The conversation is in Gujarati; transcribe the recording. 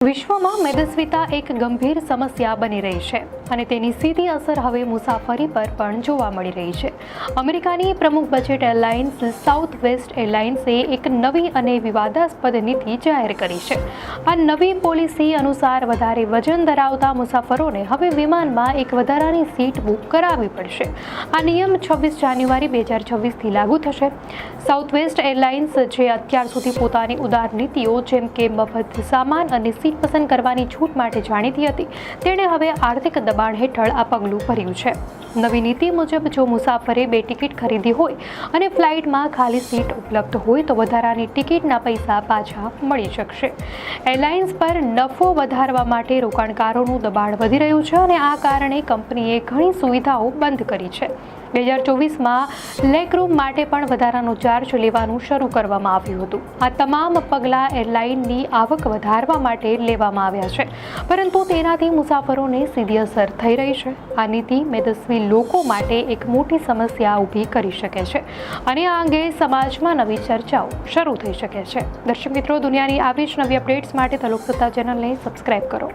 વિશ્વમાં મેદસ્વીતા એક ગંભીર સમસ્યા બની રહી છે અને તેની સીધી અસર હવે મુસાફરી પર પણ જોવા મળી રહી છે. અમેરિકાની પ્રમુખ બજેટ એરલાઇન્સ સાઉથ વેસ્ટ એરલાઇન્સે એક નવી અને વિવાદાસ્પદ નીતિ જાહેર કરી છે. આ નવી પોલિસી અનુસાર વધારે વજન ધરાવતા મુસાફરોને હવે વિમાનમાં એક વધારાની સીટ બુક કરાવવી પડશે. આ નિયમ 26 જાન્યુઆરી 2026થી લાગુ થશે. સાઉથ વેસ્ટ એરલાઇન્સ, જે અત્યાર સુધી પોતાની ઉદાર નીતિઓ જેમ કે મફત સામાન અને સીટ પસંદ કરવાની છૂટ માટે જાણીતી હતી, તેણે હવે આર્થિક દબાણ હેઠળ આ પગલું ભર્યું છે. નવી નીતિ મુજબ જો મુસાફરે 2 ટિકિટ ખરીદી હોય અને ફ્લાઇટમાં ખાલી સીટ ઉપલબ્ધ હોય તો વધારાની ટિકિટના પૈસા પાછા મળી શકશે. એરલાઇન્સ પર નફો વધારવા માટે રોકાણકારોનું દબાણ વધી રહ્યું છે અને આ કારણે કંપનીએ ઘણી સુવિધાઓ બંધ કરી છે. 2024માં લેગ રૂમ માટે પણ વધારાનો ચાર્જ લેવાનું શરૂ કરવામાં આવ્યું હતું. આ તમામ પગલાં એરલાઇનની આવક વધારવા માટે લેવામાં આવ્યા છે, પરંતુ તેનાથી મુસાફરોને સીધી અસર થઈ રહી છે. આ નીતિ મેદસ્વી લોકો માટે એક મોટી સમસ્યા ઊભી કરી શકે છે અને આ અંગે સમાજમાં નવી ચર્ચાઓ શરૂ થઈ શકે છે. દર્શક મિત્રો, દુનિયાની આવી જ નવી અપડેટ્સ માટે તલોક સત્તા ચેનલને સબસ્ક્રાઇબ કરો.